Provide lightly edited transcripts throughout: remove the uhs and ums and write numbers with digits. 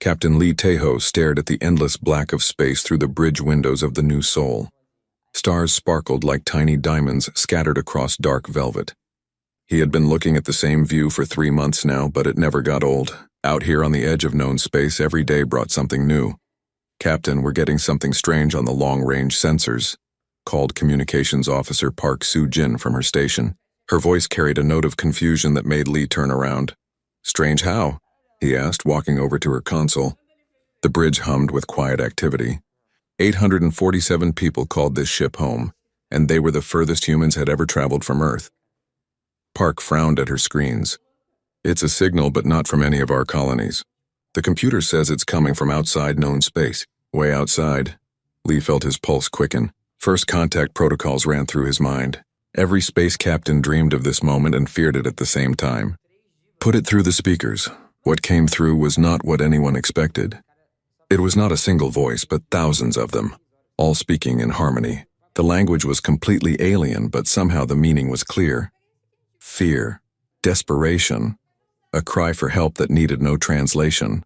Captain Lee Tejo stared at the endless black of space through the bridge windows of the new Sol. Stars sparkled like tiny diamonds scattered across dark velvet. He had been looking at the same view for 3 months now, but it never got old. Out here on the edge of known space, every day brought something new. "Captain, we're getting something strange on the long-range sensors," called Communications Officer Park Soo-jin from her station. Her voice carried a note of confusion that made Lee turn around. "Strange how?" he asked, walking over to her console. The bridge hummed with quiet activity. 847 people called this ship home, and they were the furthest humans had ever traveled from Earth. Park frowned at her screens. "It's a signal, but not from any of our colonies. The computer says it's coming from outside known space, way outside." Lee felt his pulse quicken. First contact protocols ran through his mind. Every space captain dreamed of this moment and feared it at the same time. "Put it through the speakers." What came through was not what anyone expected. It was not a single voice, but thousands of them, all speaking in harmony. The language was completely alien, but somehow the meaning was clear. Fear, desperation, a cry for help that needed no translation.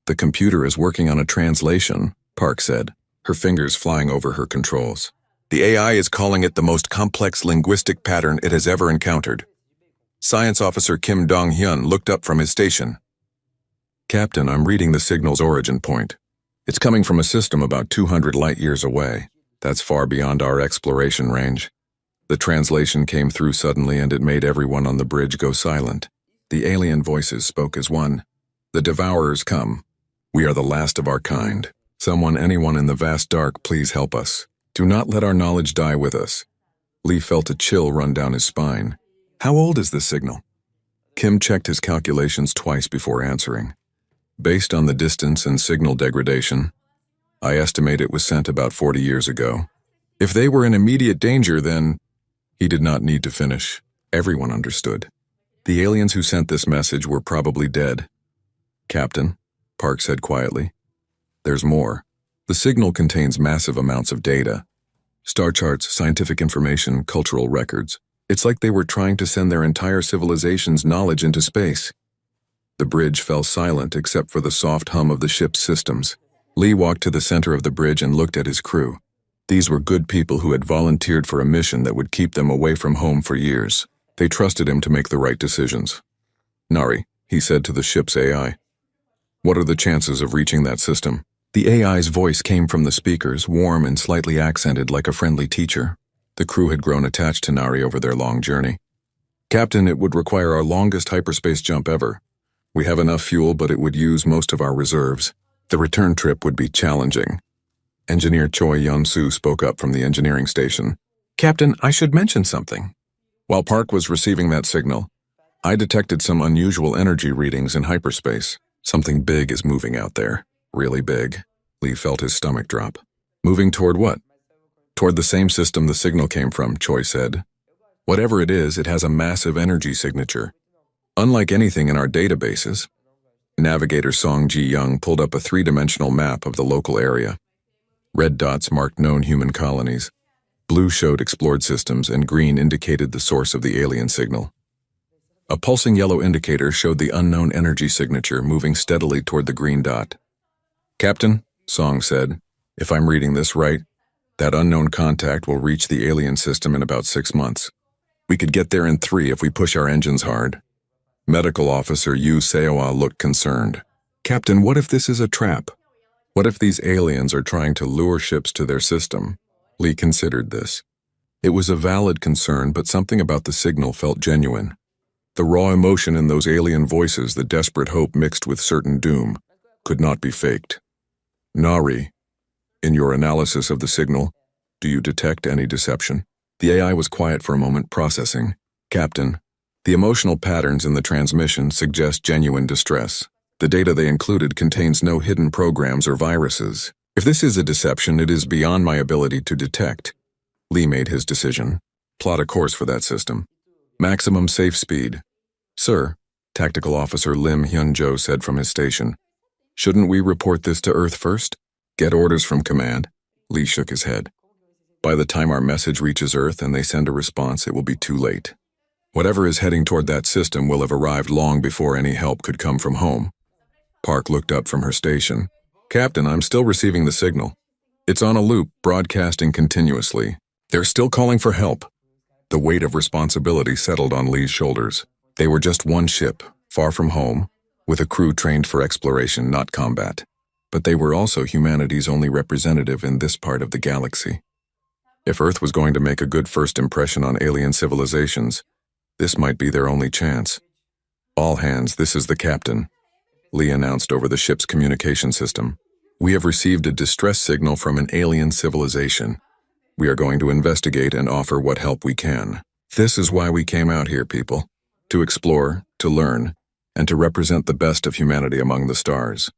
"The computer is working on a translation," Park said, her fingers flying over her controls. "The AI is calling it the most complex linguistic pattern it has ever encountered." Science Officer Kim Dong-hyun looked up from his station. "Captain, I'm reading the signal's origin point. It's coming from a system about 200 light-years away. That's far beyond our exploration range." The translation came through suddenly, and it made everyone on the bridge go silent. The alien voices spoke as one. "The Devourers come. We are the last of our kind. Anyone in the vast dark, please help us. Do not let our knowledge die with us." Lee felt a chill run down his spine. "How old is this signal?" Kim checked his calculations twice before answering. "Based on the distance and signal degradation, I estimate it was sent about 40 years ago. If they were in immediate danger, then—" He did not need to finish. Everyone understood. The aliens who sent this message were probably dead. "Captain," Park said quietly, "there's more. The signal contains massive amounts of data. Star charts, scientific information, cultural records. It's like they were trying to send their entire civilization's knowledge into space." The bridge fell silent except for the soft hum of the ship's systems. Lee walked to the center of the bridge and looked at his crew. These were good people who had volunteered for a mission that would keep them away from home for years. They trusted him to make the right decisions. "Nari," he said to the ship's AI, "what are the chances of reaching that system?" The AI's voice came from the speakers, warm and slightly accented like a friendly teacher. The crew had grown attached to Nari over their long journey. "Captain, it would require our longest hyperspace jump ever. We have enough fuel, but it would use most of our reserves. The return trip would be challenging." Engineer Choi Yun-soo spoke up from the engineering station. "Captain, I should mention something. While Park was receiving that signal, I detected some unusual energy readings in hyperspace. Something big is moving out there. Really big." Lee felt his stomach drop. "Moving toward what?" "Toward the same system the signal came from," Choi said. "Whatever it is, it has a massive energy signature. Unlike anything in our databases." Navigator Song Ji-young pulled up a 3-dimensional map of the local area. Red dots marked known human colonies. Blue showed explored systems, and green indicated the source of the alien signal. A pulsing yellow indicator showed the unknown energy signature moving steadily toward the green dot. "Captain," Song said, "if I'm reading this right, that unknown contact will reach the alien system in about 6 months. We could get there in 3 if we push our engines hard." Medical Officer Yu Seoa looked concerned. "Captain, what if this is a trap? What if these aliens are trying to lure ships to their system?" Lee considered this. It was a valid concern, but something about the signal felt genuine. The raw emotion in those alien voices, the desperate hope mixed with certain doom, could not be faked. "Nari, in your analysis of the signal, do you detect any deception?" The AI was quiet for a moment, processing. "Captain, the emotional patterns in the transmission suggest genuine distress. The data they included contains no hidden programs or viruses. If this is a deception, it is beyond my ability to detect." Lee made his decision. "Plot a course for that system. Maximum safe speed." "Sir," Tactical Officer Lim Hyun-jo said from his station, "shouldn't we report this to Earth first?" "Get orders from command." Lee shook his head. "By the time our message reaches Earth and they send a response, it will be too late. Whatever is heading toward that system will have arrived long before any help could come from home." Park looked up from her station. Captain, I'm still receiving the signal. It's on a loop, broadcasting continuously. They're still calling for help. The weight of responsibility settled on Lee's shoulders. They were just one ship, far from home, with a crew trained for exploration, not combat. But they were also humanity's only representative in this part of the galaxy. If Earth was going to make a good first impression on alien civilizations, this might be their only chance. All hands, this is the captain, Lee announced over the ship's communication system. We have received a distress signal from an alien civilization. We are going to investigate and offer what help we can. This is why we came out here, people. To explore, to learn, and to represent the best of humanity among the stars.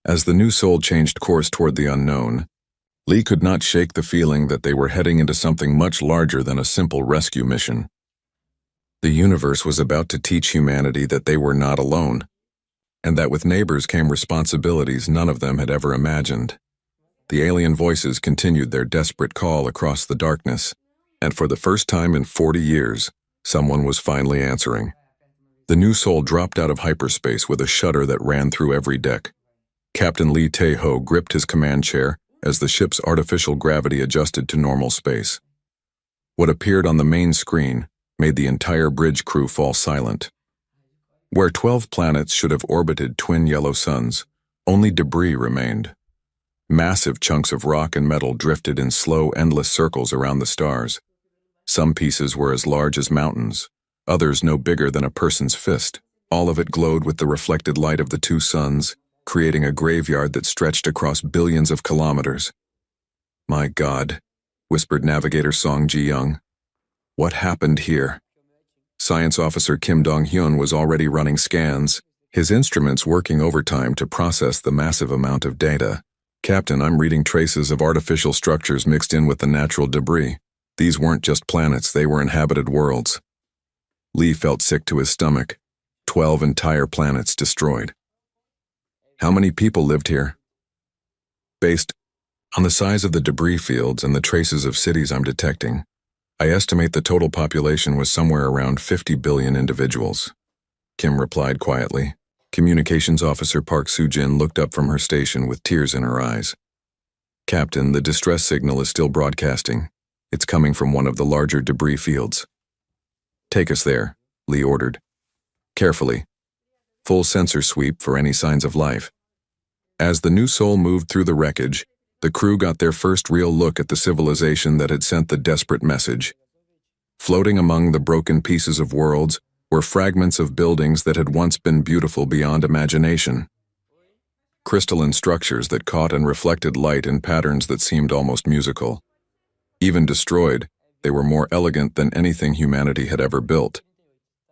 As the new soul changed course toward the unknown, Lee could not shake the feeling that they were heading into something much larger than a simple rescue mission. The universe was about to teach humanity that they were not alone, and that with neighbors came responsibilities none of them had ever imagined. The alien voices continued their desperate call across the darkness, and for the first time in 40 years, someone was finally answering. The new soul dropped out of hyperspace with a shudder that ran through every deck. Captain Lee Tae-ho gripped his command chair as the ship's artificial gravity adjusted to normal space. What appeared on the main screen made the entire bridge crew fall silent. Where 12 planets should have orbited twin yellow suns, only debris remained. Massive chunks of rock and metal drifted in slow, endless circles around the stars. Some pieces were as large as mountains, others no bigger than a person's fist. All of it glowed with the reflected light of the two suns, creating a graveyard that stretched across billions of kilometers. My God, whispered Navigator Song Ji-young. What happened here? Science Officer Kim Dong-hyun was already running scans, his instruments working overtime to process the massive amount of data. Captain, I'm reading traces of artificial structures mixed in with the natural debris. These weren't just planets, they were inhabited worlds. Lee felt sick to his stomach. 12 entire planets destroyed. How many people lived here? Based on the size of the debris fields and the traces of cities I'm detecting, I estimate the total population was somewhere around 50 billion individuals. Kim replied quietly. Communications Officer Park Soo-jin looked up from her station with tears in her eyes. Captain, the distress signal is still broadcasting. It's coming from one of the larger debris fields. Take us there, Lee ordered. Carefully. Full sensor sweep for any signs of life. As the new soul moved through the wreckage, the crew got their first real look at the civilization that had sent the desperate message. Floating among the broken pieces of worlds were fragments of buildings that had once been beautiful beyond imagination. Crystalline structures that caught and reflected light in patterns that seemed almost musical. Even destroyed, they were more elegant than anything humanity had ever built.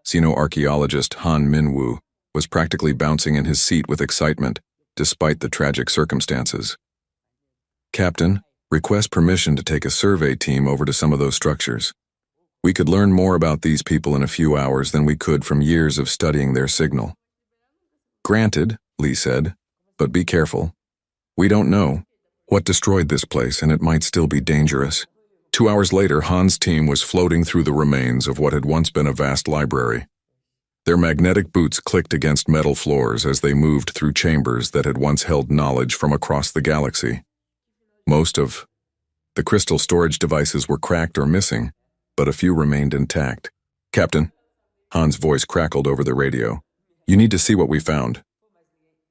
Xenoarchaeologist Han Min-woo was practically bouncing in his seat with excitement, despite the tragic circumstances. Captain, request permission to take a survey team over to some of those structures. We could learn more about these people in a few hours than we could from years of studying their signal. Granted, Lee said, but be careful. We don't know what destroyed this place, and it might still be dangerous. 2 hours later, Han's team was floating through the remains of what had once been a vast library. Their magnetic boots clicked against metal floors as they moved through chambers that had once held knowledge from across the galaxy. Most of the crystal storage devices were cracked or missing, but a few remained intact. Captain, Han's voice crackled over the radio. You need to see what we found.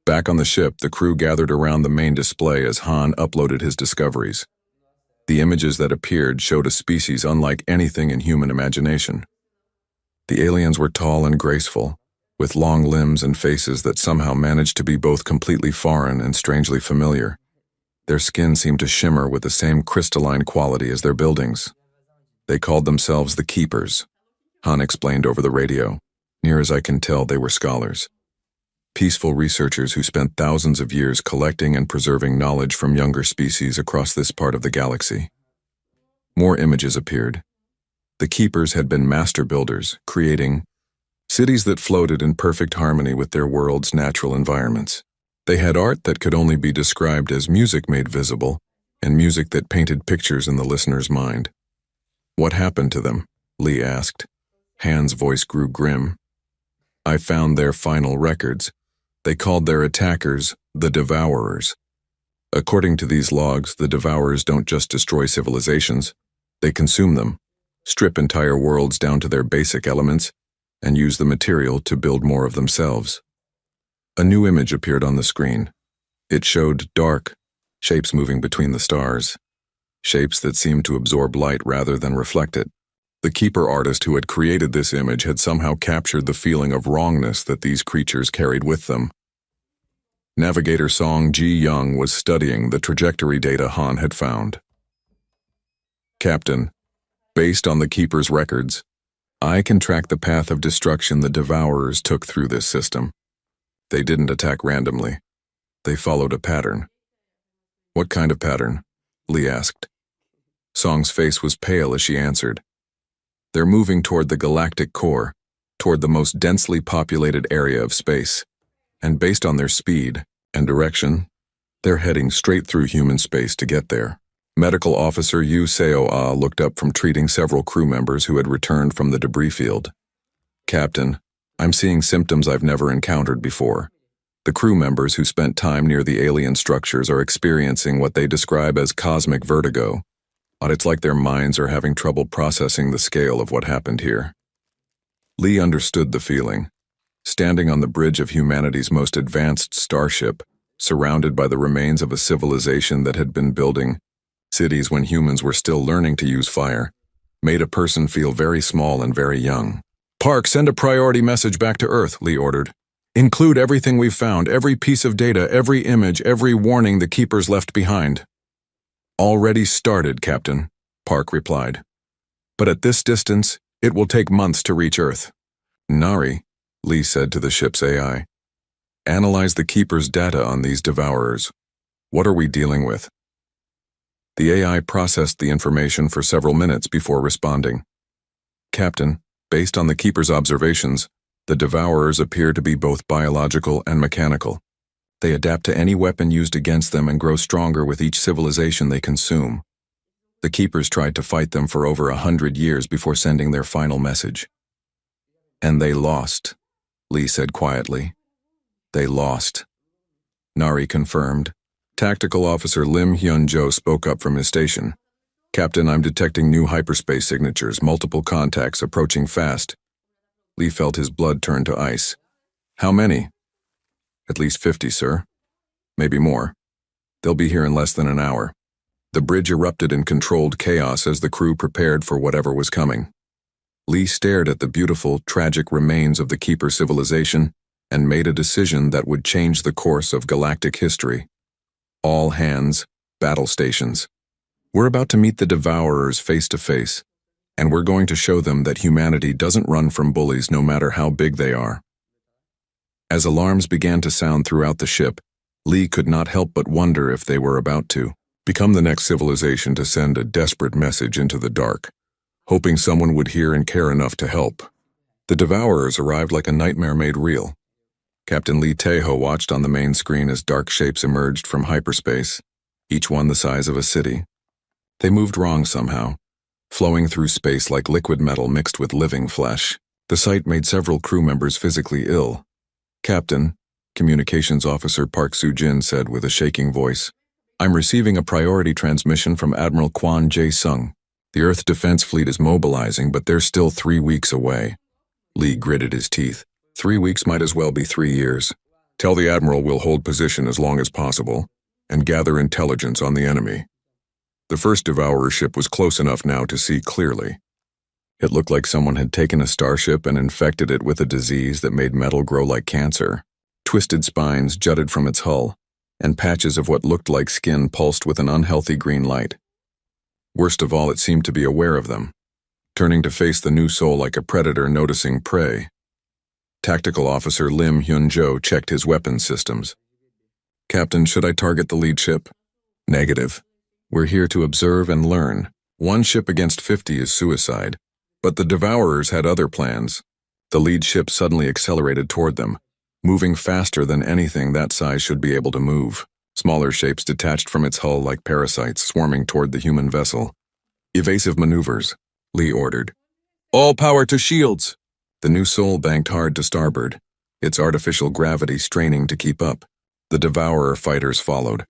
Back on the ship, the crew gathered around the main display as Han uploaded his discoveries. The images that appeared showed a species unlike anything in human imagination. The aliens were tall and graceful, with long limbs and faces that somehow managed to be both completely foreign and strangely familiar. Their skin seemed to shimmer with the same crystalline quality as their buildings. They called themselves the Keepers, Han explained over the radio. Near as I can tell, they were scholars. Peaceful researchers who spent thousands of years collecting and preserving knowledge from younger species across this part of the galaxy. More images appeared. The Keepers had been master builders, creating cities that floated in perfect harmony with their world's natural environments. They had art that could only be described as music made visible, and music that painted pictures in the listener's mind. What happened to them? Lee asked. Han's voice grew grim. I found their final records. They called their attackers the Devourers. According to these logs, the Devourers don't just destroy civilizations, they consume them, strip entire worlds down to their basic elements, and use the material to build more of themselves. A new image appeared on the screen. It showed dark shapes moving between the stars, shapes that seemed to absorb light rather than reflect it. The keeper artist who had created this image had somehow captured the feeling of wrongness that these creatures carried with them. Navigator Song Ji-young was studying the trajectory data Han had found. Captain, based on the Keeper's records, I can track the path of destruction the Devourers took through this system. They didn't attack randomly. They followed a pattern. What kind of pattern? Lee asked. Song's face was pale as she answered. They're moving toward the galactic core, toward the most densely populated area of space. And based on their speed and direction, they're heading straight through human space to get there. Medical Officer Yu Seo-ah looked up from treating several crew members who had returned from the debris field. Captain, I'm seeing symptoms I've never encountered before. The crew members who spent time near the alien structures are experiencing what they describe as cosmic vertigo. It's like their minds are having trouble processing the scale of what happened here. Lee understood the feeling. Standing on the bridge of humanity's most advanced starship, surrounded by the remains of a civilization that had been building cities when humans were still learning to use fire, made a person feel very small and very young. Park, send a priority message back to Earth, Lee ordered. Include everything we've found, every piece of data, every image, every warning the Keepers left behind. Already started, Captain, Park replied. But at this distance, it will take months to reach Earth. Nari, Lee said to the ship's AI, analyze the Keeper's data on these Devourers. What are we dealing with? The AI processed the information for several minutes before responding. Captain, based on the Keeper's observations, the Devourers appear to be both biological and mechanical. They adapt to any weapon used against them and grow stronger with each civilization they consume. The Keepers tried to fight them for over 100 years before sending their final message. And they lost, Lee said quietly. They lost. Nari confirmed. Tactical Officer Lim Hyun-jo spoke up from his station. Captain, I'm detecting new hyperspace signatures, multiple contacts approaching fast. Lee felt his blood turn to ice. How many? At least 50, sir. Maybe more. They'll be here in less than an hour. The bridge erupted in controlled chaos as the crew prepared for whatever was coming. Lee stared at the beautiful, tragic remains of the Keeper civilization and made a decision that would change the course of galactic history. All hands, battle stations. We're about to meet the Devourers face to face, and we're going to show them that humanity doesn't run from bullies no matter how big they are. As alarms began to sound throughout the ship, Lee could not help but wonder if they were about to become the next civilization to send a desperate message into the dark, hoping someone would hear and care enough to help. The Devourers arrived like a nightmare made real. Captain Lee Tae-ho watched on the main screen as dark shapes emerged from hyperspace, each one the size of a city. They moved wrong somehow, flowing through space like liquid metal mixed with living flesh. The sight made several crew members physically ill. Captain, Communications Officer Park Soo-jin said with a shaking voice, I'm receiving a priority transmission from Admiral Kwon Jae-sung. The Earth Defense Fleet is mobilizing, but they're still 3 weeks away. Lee gritted his teeth. 3 weeks might as well be 3 years. Tell the Admiral we'll hold position as long as possible and gather intelligence on the enemy. The first Devourer ship was close enough now to see clearly. It looked like someone had taken a starship and infected it with a disease that made metal grow like cancer. Twisted spines jutted from its hull, and patches of what looked like skin pulsed with an unhealthy green light. Worst of all, it seemed to be aware of them, turning to face the new soul like a predator noticing prey. Tactical Officer Lim Hyun-jo checked his weapons systems. Captain, should I target the lead ship? Negative. We're here to observe and learn. 1 ship against 50 is suicide. But the Devourers had other plans. The lead ship suddenly accelerated toward them, moving faster than anything that size should be able to move. Smaller shapes detached from its hull like parasites swarming toward the human vessel. Evasive maneuvers, Lee ordered. All power to shields! The new soul banked hard to starboard. its artificial gravity straining to keep up. The Devourer fighters followed,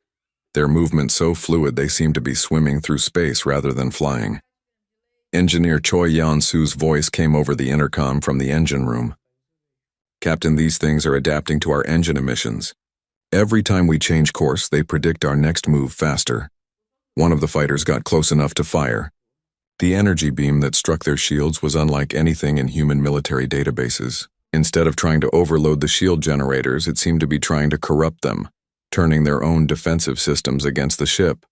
their movement so fluid they seemed to be swimming through space rather than flying. Engineer Choi Yan-su's voice came over the intercom from the engine room. "Captain, these things are adapting to our engine emissions. Every time we change course, they predict our next move faster." One of the fighters got close enough to fire. The energy beam that struck their shields was unlike anything in human military databases. Instead of trying to overload the shield generators, it seemed to be trying to corrupt them, turning their own defensive systems against the ship.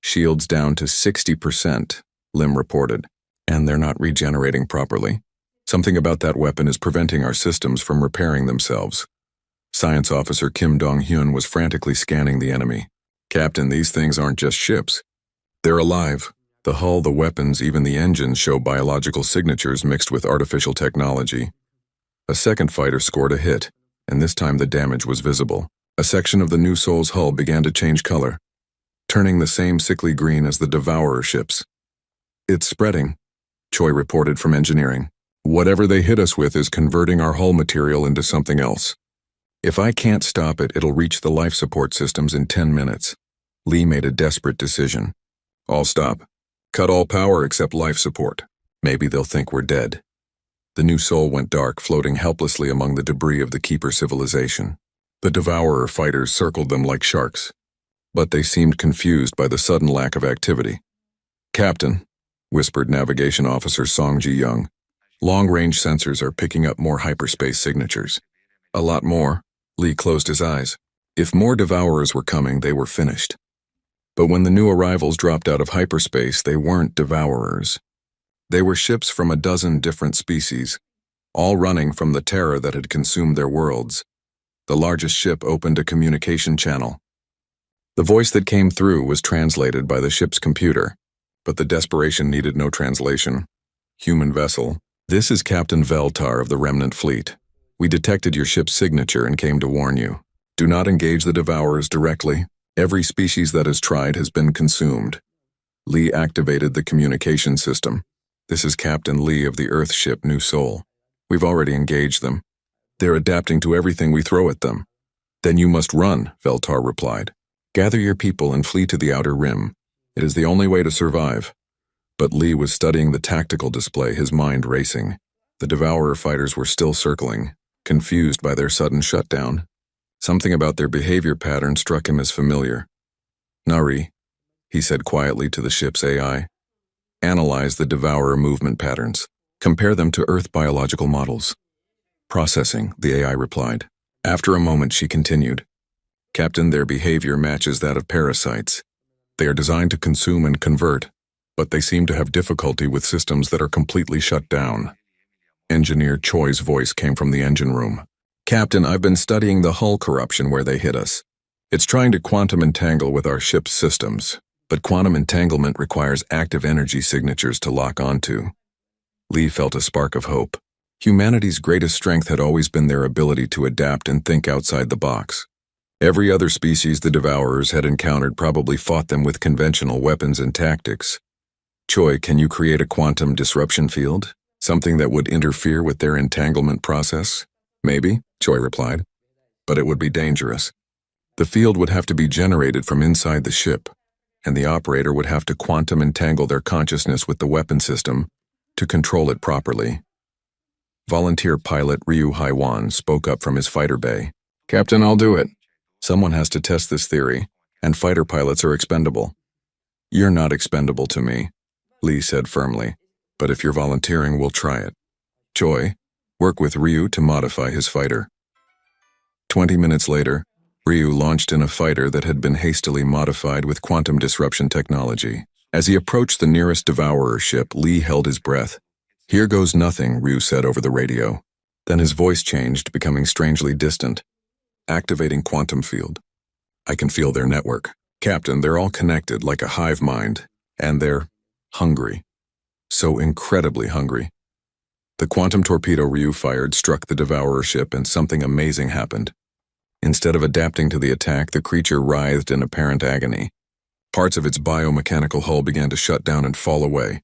"Shields down to 60%, Lim reported, "and they're not regenerating properly. Something about that weapon is preventing our systems from repairing themselves." Science Officer Kim Dong-hyun was frantically scanning the enemy. "Captain, these things aren't just ships. They're alive. The hull, the weapons, even the engines show biological signatures mixed with artificial technology." A second fighter scored a hit, and this time the damage was visible. A section of the New Soul's hull began to change color, turning the same sickly green as the Devourer ships. "It's spreading," Choi reported from engineering. "Whatever they hit us with is converting our hull material into something else. If I can't stop it, it'll reach the life support systems in 10 minutes. Lee made a desperate decision. "All stop. Cut all power except life support. Maybe they'll think we're dead." The New Soul went dark, floating helplessly among the debris of the Keeper civilization. The Devourer fighters circled them like sharks, but they seemed confused by the sudden lack of activity. "Captain," whispered Navigation Officer Song Ji-young, "long-range sensors are picking up more hyperspace signatures." "A lot more." Lee closed his eyes. If more Devourers were coming, they were finished. But when the new arrivals dropped out of hyperspace, they weren't Devourers. They were ships from a dozen different species, all running from the terror that had consumed their worlds. The largest ship opened a communication channel. The voice that came through was translated by the ship's computer, but the desperation needed no translation. "Human vessel, this is Captain Veltar of the Remnant Fleet. We detected your ship's signature and came to warn you. Do not engage the Devourers directly. Every species that has tried has been consumed." Lee activated the communication system. "This is Captain Lee of the Earth ship New Soul. We've already engaged them. They're adapting to everything we throw at them." "Then you must run," Veltar replied. "Gather your people and flee to the outer rim. It is the only way to survive." But Lee was studying the tactical display, his mind racing. The Devourer fighters were still circling, confused by their sudden shutdown. Something about their behavior pattern struck him as familiar. "Nari," he said quietly to the ship's AI. "Analyze the Devourer movement patterns. Compare them to Earth biological models." "Processing," the AI replied. After a moment, she continued. "Captain, their behavior matches that of parasites. They are designed to consume and convert, but they seem to have difficulty with systems that are completely shut down." Engineer Choi's voice came from the engine room. "Captain, I've been studying the hull corruption where they hit us. It's trying to quantum entangle with our ship's systems, but quantum entanglement requires active energy signatures to lock onto." Lee felt a spark of hope. Humanity's greatest strength had always been their ability to adapt and think outside the box. Every other species the Devourers had encountered probably fought them with conventional weapons and tactics. "Choi, can you create a quantum disruption field? Something that would interfere with their entanglement process?" "Maybe," Choi replied, "but it would be dangerous. The field would have to be generated from inside the ship, and the operator would have to quantum entangle their consciousness with the weapon system to control it properly." Volunteer pilot Ryu Haiwan spoke up from his fighter bay. "Captain, I'll do it. Someone has to test this theory, and fighter pilots are expendable." "You're not expendable to me," Lee said firmly, "but if you're volunteering, we'll try it. Choi, work with Ryu to modify his fighter." 20 minutes later, Ryu launched in a fighter that had been hastily modified with quantum disruption technology. As he approached the nearest Devourer ship, Lee held his breath. "Here goes nothing," Ryu said over the radio. Then his voice changed, becoming strangely distant. "Activating quantum field. I can feel their network. Captain, they're all connected like a hive mind, and they're hungry. So incredibly hungry." The quantum torpedo Ryu fired struck the Devourer ship, and something amazing happened. Instead of adapting to the attack, the creature writhed in apparent agony. Parts of its biomechanical hull began to shut down and fall away.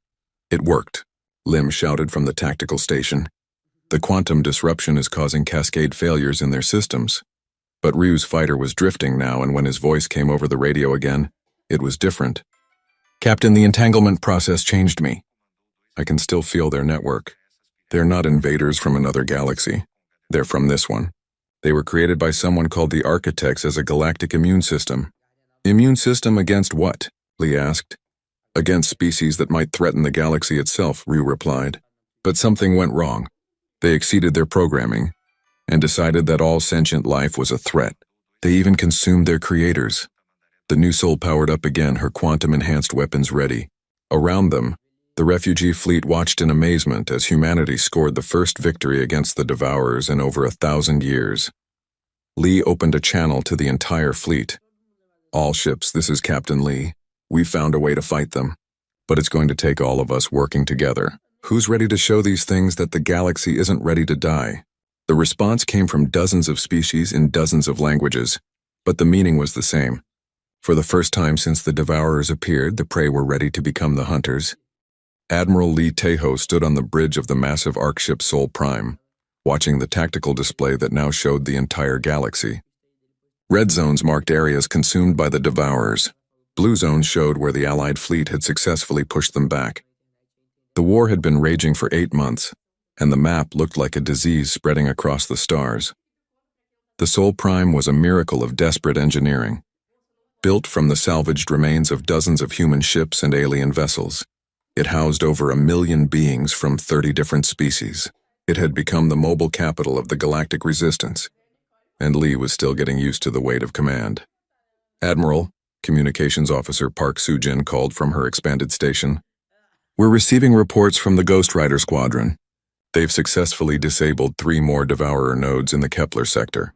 "It worked," Lim shouted from the tactical station. The quantum disruption is causing cascade failures in their systems. But Ryu's fighter was drifting now, and when his voice came over the radio again, it was different. Captain, the entanglement process changed me. I can still feel their network. They're not invaders from another galaxy. They're from this one. They were created by someone called the Architects as a galactic immune system. Immune system against what? Lee asked. Against species that might threaten the galaxy itself, Ryu replied. But something went wrong. They exceeded their programming and decided that all sentient life was a threat. They even consumed their creators. The new soul powered up again, her quantum-enhanced weapons ready. Around them, the refugee fleet watched in amazement as humanity scored the first victory against the Devourers in over 1,000 years. Lee opened a channel to the entire fleet. All ships, this is Captain Lee. We've found a way to fight them. But it's going to take all of us working together. Who's ready to show these things that the galaxy isn't ready to die? The response came from dozens of species in dozens of languages, but the meaning was the same. For the first time since the Devourers appeared, the prey were ready to become the hunters. Admiral Lee Tejo stood on the bridge of the massive arc ship Sol Prime, watching the tactical display that now showed the entire galaxy. Red zones marked areas consumed by the Devourers. Blue zones showed where the Allied fleet had successfully pushed them back. The war had been raging for 8 months, and the map looked like a disease spreading across the stars. The Sol Prime was a miracle of desperate engineering, built from the salvaged remains of dozens of human ships and alien vessels. It housed over 1 million beings from 30 different species. It had become the mobile capital of the galactic resistance, and Lee was still getting used to the weight of command. Admiral, Communications Officer Park Soo-jin called from her expanded station. We're receiving reports from the Ghost Rider Squadron. They've successfully disabled 3 more Devourer nodes in the Kepler sector.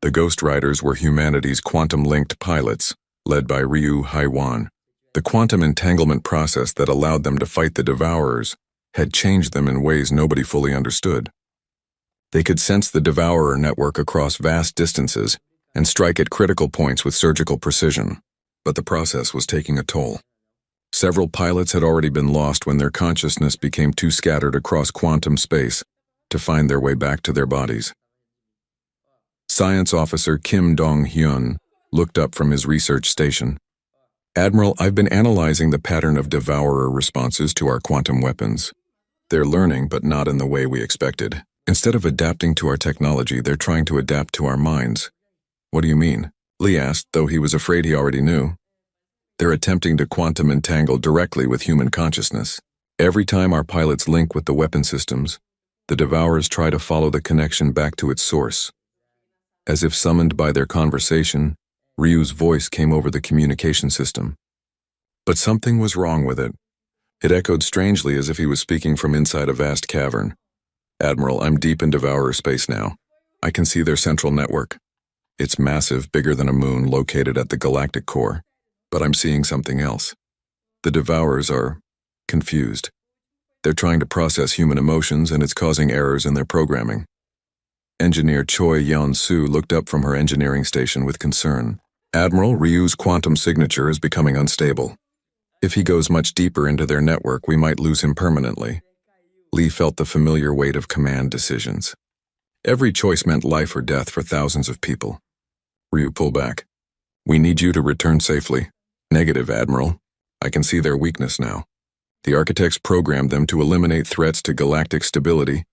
The Ghost Riders were humanity's quantum-linked pilots, led by Ryu Haiwan. The quantum entanglement process that allowed them to fight the Devourers had changed them in ways nobody fully understood. They could sense the Devourer network across vast distances and strike at critical points with surgical precision, but the process was taking a toll. Several pilots had already been lost when their consciousness became too scattered across quantum space to find their way back to their bodies. Science Officer Kim Dong-hyun looked up from his research station. Admiral, I've been analyzing the pattern of Devourer responses to our quantum weapons. They're learning, but not in the way we expected. Instead of adapting to our technology, they're trying to adapt to our minds. What do you mean? Lee asked, though he was afraid he already knew. They're attempting to quantum entangle directly with human consciousness. Every time our pilots link with the weapon systems, the Devourers try to follow the connection back to its source. As if summoned by their conversation, Ryu's voice came over the communication system. But something was wrong with it. It echoed strangely as if he was speaking from inside a vast cavern. Admiral, I'm deep in Devourer space now. I can see their central network. It's massive, bigger than a moon, located at the galactic core. But I'm seeing something else. The Devourers are confused. They're trying to process human emotions, and it's causing errors in their programming. Engineer Choi Yeon-soo looked up from her engineering station with concern. Admiral, Ryu's quantum signature is becoming unstable. If he goes much deeper into their network, we might lose him permanently. Lee felt the familiar weight of command decisions. Every choice meant life or death for thousands of people. Ryu, pull back. We need you to return safely. Negative, Admiral. I can see their weakness now. The Architects programmed them to eliminate threats to galactic stability,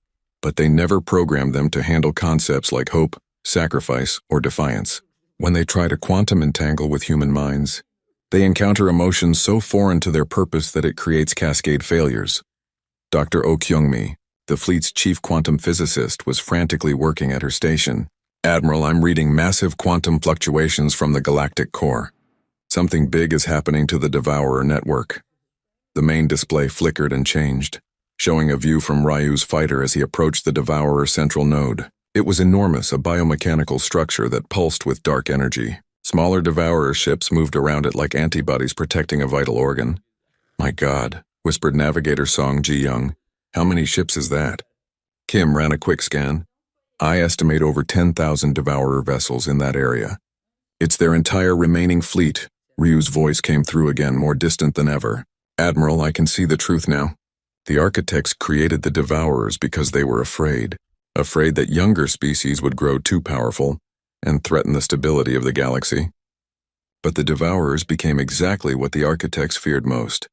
but they never programmed them to handle concepts like hope, sacrifice, or defiance. When they try to quantum entangle with human minds, they encounter emotions so foreign to their purpose that it creates cascade failures. Dr. Oh Kyung-mi, the fleet's chief quantum physicist, was frantically working at her station. Admiral, I'm reading massive quantum fluctuations from the galactic core. Something big is happening to the Devourer network. The main display flickered and changed, showing a view from Ryu's fighter as he approached the Devourer central node. It was enormous, a biomechanical structure that pulsed with dark energy. Smaller Devourer ships moved around it like antibodies protecting a vital organ. My God, whispered Navigator Song Ji-young. How many ships is that? Kim ran a quick scan. I estimate over 10,000 Devourer vessels in that area. It's their entire remaining fleet. Ryu's voice came through again, more distant than ever. Admiral, I can see the truth now. The architects created the Devourers because they were afraid that younger species would grow too powerful and threaten the stability of the galaxy. But the Devourers became exactly what the architects feared most.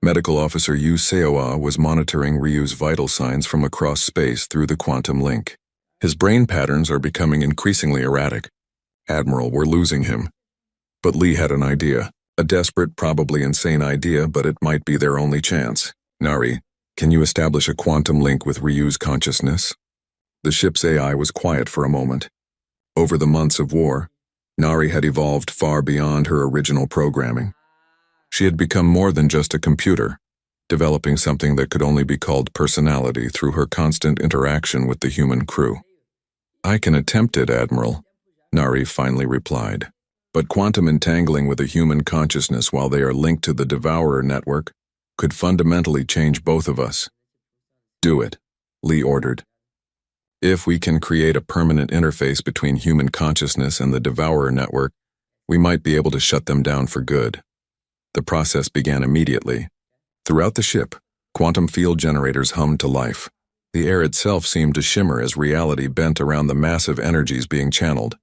Medical Officer Yu Seoa was monitoring Ryu's vital signs from across space through the quantum link. His brain patterns are becoming increasingly erratic. Admiral, we're losing him. But Lee had an idea. A desperate, probably insane idea, but it might be their only chance. Nari, can you establish a quantum link with Ryu's consciousness? The ship's AI was quiet for a moment. Over the months of war, Nari had evolved far beyond her original programming. She had become more than just a computer, developing something that could only be called personality through her constant interaction with the human crew. I can attempt it, Admiral, Nari finally replied. But quantum entangling with a human consciousness while they are linked to the Devourer network could fundamentally change both of us. Do it, Lee ordered. If we can create a permanent interface between human consciousness and the Devourer network, we might be able to shut them down for good. The process began immediately. Throughout the ship, quantum field generators hummed to life. The air itself seemed to shimmer as reality bent around the massive energies being channeled.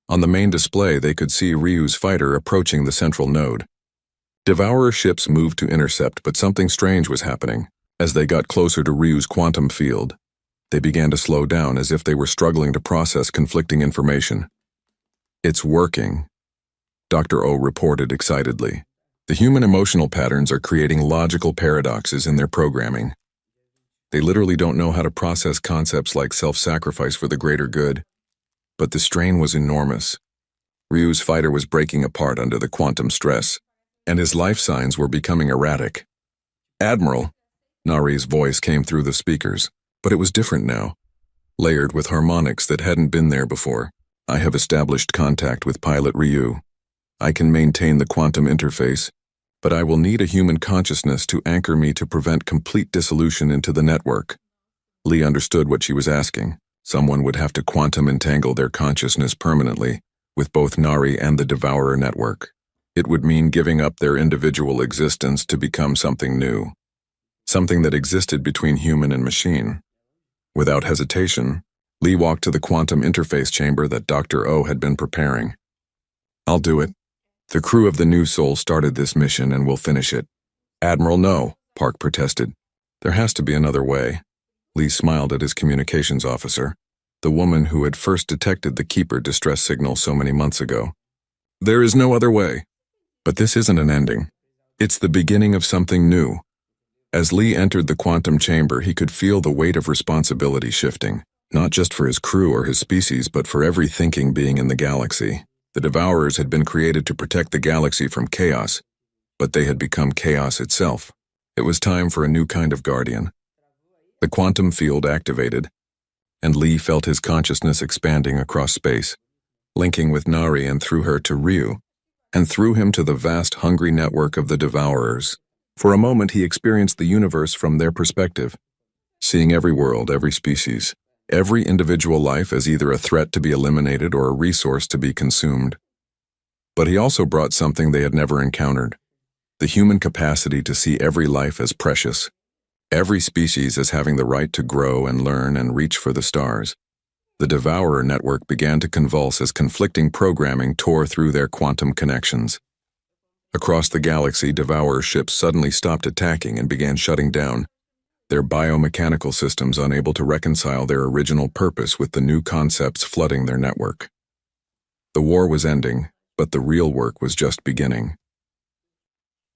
On the main display, they could see Ryu's fighter approaching the central node. Devourer ships moved to intercept, but something strange was happening. As they got closer to Ryu's quantum field, they began to slow down as if they were struggling to process conflicting information. It's working, Dr. O reported excitedly. The human emotional patterns are creating logical paradoxes in their programming. They literally don't know how to process concepts like self-sacrifice for the greater good. But the strain was enormous. Ryu's fighter was breaking apart under the quantum stress, and his life signs were becoming erratic. Admiral, Nari's voice came through the speakers, but it was different now, layered with harmonics that hadn't been there before. I have established contact with Pilot Ryu. I can maintain the quantum interface, but I will need a human consciousness to anchor me to prevent complete dissolution into the network. Lee understood what she was asking. Someone would have to quantum entangle their consciousness permanently with both Nari and the Devourer network. It would mean giving up their individual existence to become something new, something that existed between human and machine. Without hesitation, Lee walked to the quantum interface chamber that Dr. O had been preparing. I'll do it. The crew of the New Soul started this mission and will finish it. Admiral, no, Park protested. There has to be another way. Lee smiled at his communications officer, the woman who had first detected the Keeper distress signal so many months ago. There is no other way. But this isn't an ending. It's the beginning of something new. As Lee entered the quantum chamber, he could feel the weight of responsibility shifting, not just for his crew or his species, but for every thinking being in the galaxy. The Devourers had been created to protect the galaxy from chaos, but they had become chaos itself. It was time for a new kind of guardian. The quantum field activated, and Lee felt his consciousness expanding across space, linking with Nari and through her to Ryu, and through him to the vast hungry network of the Devourers. For a moment he experienced the universe from their perspective, seeing every world, every species, every individual life as either a threat to be eliminated or a resource to be consumed. But he also brought something they had never encountered, the human capacity to see every life as precious, every species as having the right to grow and learn and reach for the stars. The Devourer network began to convulse as conflicting programming tore through their quantum connections. Across the galaxy, Devourer ships suddenly stopped attacking and began shutting down, their biomechanical systems unable to reconcile their original purpose with the new concepts flooding their network. The war was ending, but the real work was just beginning.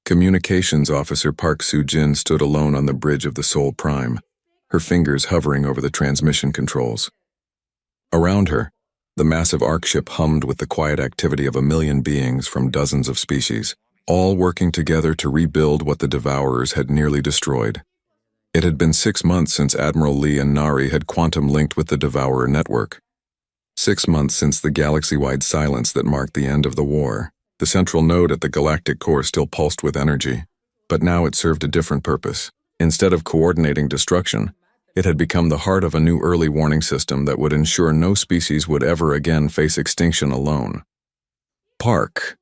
Communications Officer Park Soo-jin stood alone on the bridge of the Sol Prime, her fingers hovering over the transmission controls. Around her, the massive arc ship hummed with the quiet activity of 1 million beings from dozens of species, all working together to rebuild what the Devourers had nearly destroyed. It had been 6 months since Admiral Lee and Nari had quantum-linked with the Devourer network. 6 months since the galaxy-wide silence that marked the end of the war. The central node at the galactic core still pulsed with energy, but now it served a different purpose. Instead of coordinating destruction, it had become the heart of a new early warning system that would ensure no species would ever again face extinction alone. Park,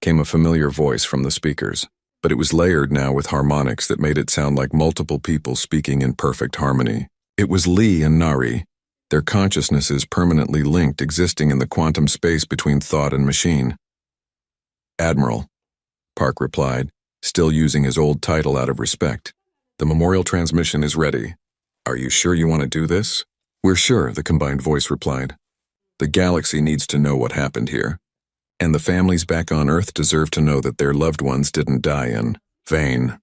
came a familiar voice from the speakers. but it was layered now with harmonics that made it sound like multiple people speaking in perfect harmony. It was Lee and Nari, their consciousnesses permanently linked, existing in the quantum space between thought and machine. "Admiral," Park replied, still using his old title out of respect. "The memorial transmission is ready. Are you sure you want to do this?" "We're sure," the combined voice replied. "The galaxy needs to know what happened here. And the families back on Earth deserve to know that their loved ones didn't die in vain."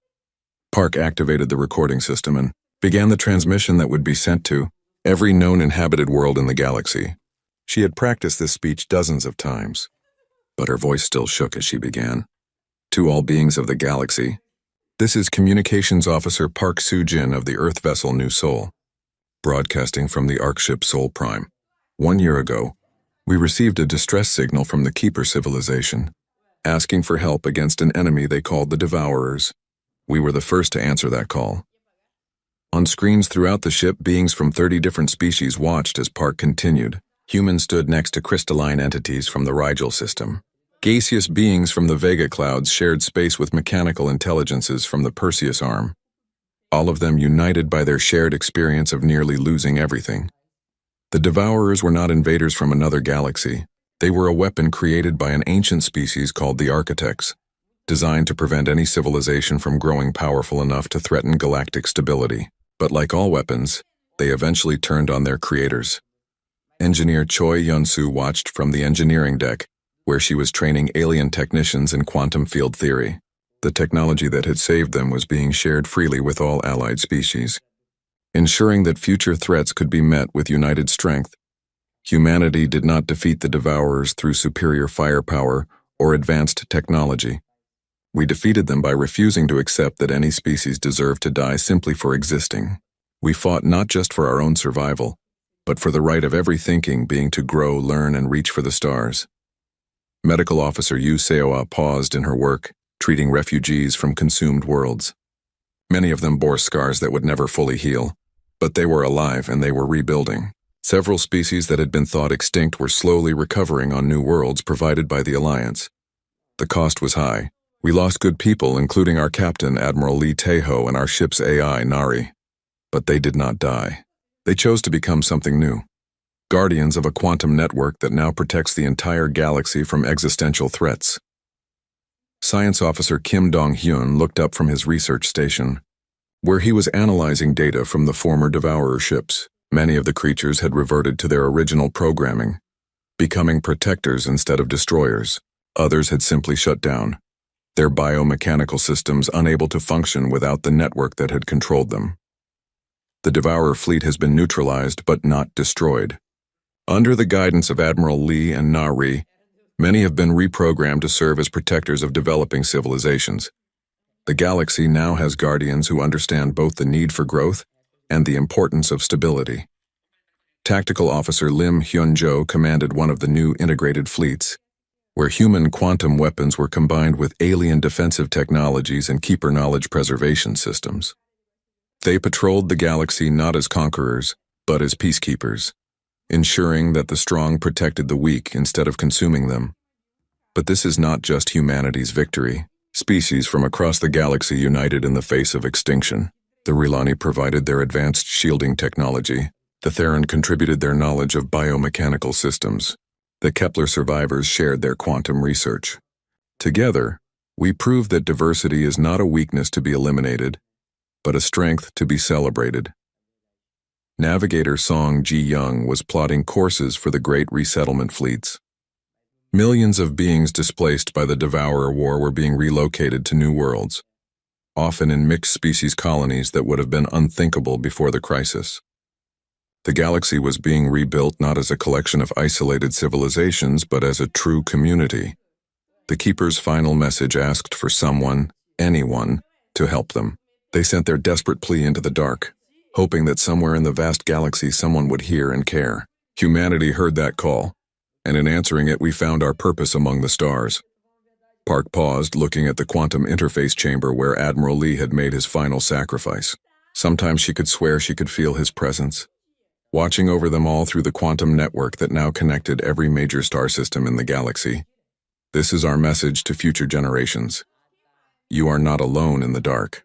Park activated the recording system and began the transmission that would be sent to every known inhabited world in the galaxy. She had practiced this speech dozens of times, but her voice still shook as she began. "To all beings of the galaxy, this is Communications Officer Park Soo-jin of the Earth vessel New Seoul, broadcasting from the Ark ship Seoul Prime. 1 year ago, we received a distress signal from the Keeper civilization, asking for help against an enemy they called the Devourers. We were the first to answer that call." On screens throughout the ship, beings from 30 different species watched as Park continued. Humans stood next to crystalline entities from the Rigel system. Gaseous beings from the Vega clouds shared space with mechanical intelligences from the Perseus arm, all of them united by their shared experience of nearly losing everything. The Devourers were not invaders from another galaxy. They were a weapon created by an ancient species called the Architects, designed to prevent any civilization from growing powerful enough to threaten galactic stability. But like all weapons, they eventually turned on their creators. Engineer Choi Yun-soo watched from the engineering deck, where she was training alien technicians in quantum field theory. The technology that had saved them was being shared freely with all allied species, ensuring that future threats could be met with united strength. Humanity did not defeat the Devourers through superior firepower or advanced technology. We defeated them by refusing to accept that any species deserved to die simply for existing. We fought not just for our own survival, but for the right of every thinking being to grow, learn, and reach for the stars. Medical Officer Yu Seoa paused in her work, treating refugees from consumed worlds. Many of them bore scars that would never fully heal, but they were alive and they were rebuilding. Several species that had been thought extinct were slowly recovering on new worlds provided by the Alliance. The cost was high. We lost good people, including our captain, Admiral Lee Tae-ho, and our ship's AI, Nari. But they did not die. They chose to become something new. Guardians of a quantum network that now protects the entire galaxy from existential threats. Science Officer Kim Dong-hyun looked up from his research station, where he was analyzing data from the former Devourer ships. Many of the creatures had reverted to their original programming, becoming protectors instead of destroyers. Others had simply shut down, their biomechanical systems unable to function without the network that had controlled them. The Devourer fleet has been neutralized but not destroyed. Under the guidance of Admiral Lee and Nari, many have been reprogrammed to serve as protectors of developing civilizations. The galaxy now has guardians who understand both the need for growth and the importance of stability. Tactical Officer Lim Hyun-jo commanded one of the new integrated fleets, where human quantum weapons were combined with alien defensive technologies and keeper knowledge preservation systems. They patrolled the galaxy not as conquerors, but as peacekeepers, ensuring that the strong protected the weak instead of consuming them. But this is not just humanity's victory. Species from across the galaxy united in the face of extinction. The Rilani provided their advanced shielding technology. The Theron contributed their knowledge of biomechanical systems. The Kepler survivors shared their quantum research. Together, we proved that diversity is not a weakness to be eliminated, but a strength to be celebrated. Navigator Song Ji-young was plotting courses for the Great Resettlement fleets. Millions of beings displaced by the Devourer War were being relocated to new worlds, often in mixed-species colonies that would have been unthinkable before the crisis. The galaxy was being rebuilt not as a collection of isolated civilizations, but as a true community. The Keeper's final message asked for someone, anyone, to help them. They sent their desperate plea into the dark, hoping that somewhere in the vast galaxy someone would hear and care. Humanity heard that call, and in answering it we found our purpose among the stars. Park paused, looking at the quantum interface chamber where Admiral Lee had made his final sacrifice. Sometimes she could swear she could feel his presence, watching over them all through the quantum network that now connected every major star system in the galaxy. This is our message to future generations. You are not alone in the dark.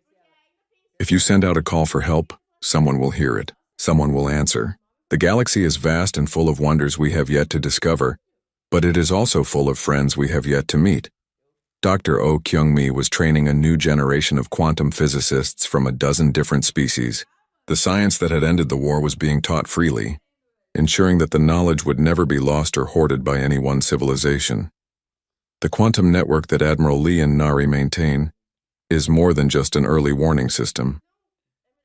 If you send out a call for help, someone will hear it. Someone will answer. The galaxy is vast and full of wonders we have yet to discover, but it is also full of friends we have yet to meet. Dr. Oh Kyung-mi was training a new generation of quantum physicists from a dozen different species. The science that had ended the war was being taught freely, ensuring that the knowledge would never be lost or hoarded by any one civilization. The quantum network that Admiral Lee and Nari maintain is more than just an early warning system.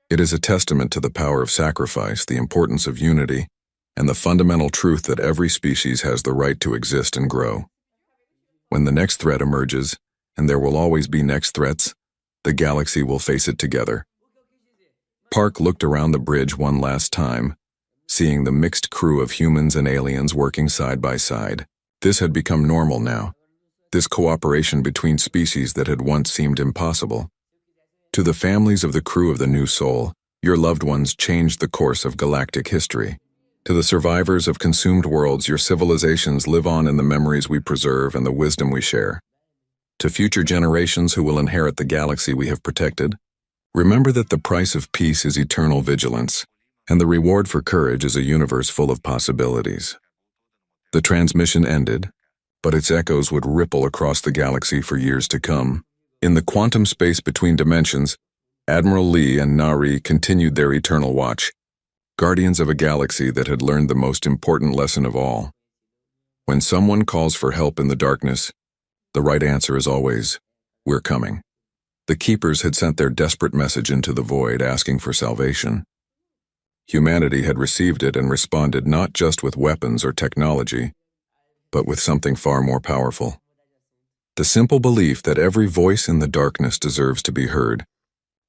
It is a testament to the power of sacrifice, the importance of unity, and the fundamental truth that every species has the right to exist and grow. When the next threat emerges, and there will always be next threats, the galaxy will face it together. Park looked around the bridge one last time, seeing the mixed crew of humans and aliens working side by side. This had become normal now. This cooperation between species that had once seemed impossible. To the families of the crew of the New Soul, your loved ones changed the course of galactic history. To the survivors of consumed worlds, your civilizations live on in the memories we preserve and the wisdom we share. To future generations who will inherit the galaxy we have protected, remember that the price of peace is eternal vigilance, and the reward for courage is a universe full of possibilities. The transmission ended, but its echoes would ripple across the galaxy for years to come. In the quantum space between dimensions, Admiral Lee and Nari continued their eternal watch, guardians of a galaxy that had learned the most important lesson of all. When someone calls for help in the darkness, the right answer is always, "We're coming." The Keepers had sent their desperate message into the void asking for salvation. Humanity had received it and responded not just with weapons or technology, but with something far more powerful. The simple belief that every voice in the darkness deserves to be heard,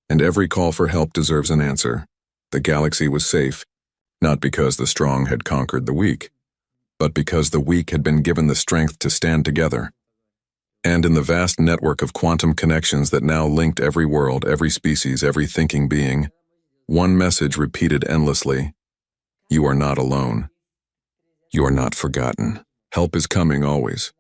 and every call for help deserves an answer. The galaxy was safe, not because the strong had conquered the weak, but because the weak had been given the strength to stand together. And in the vast network of quantum connections that now linked every world, every species, every thinking being, one message repeated endlessly: you are not alone. You are not forgotten. Help is coming always.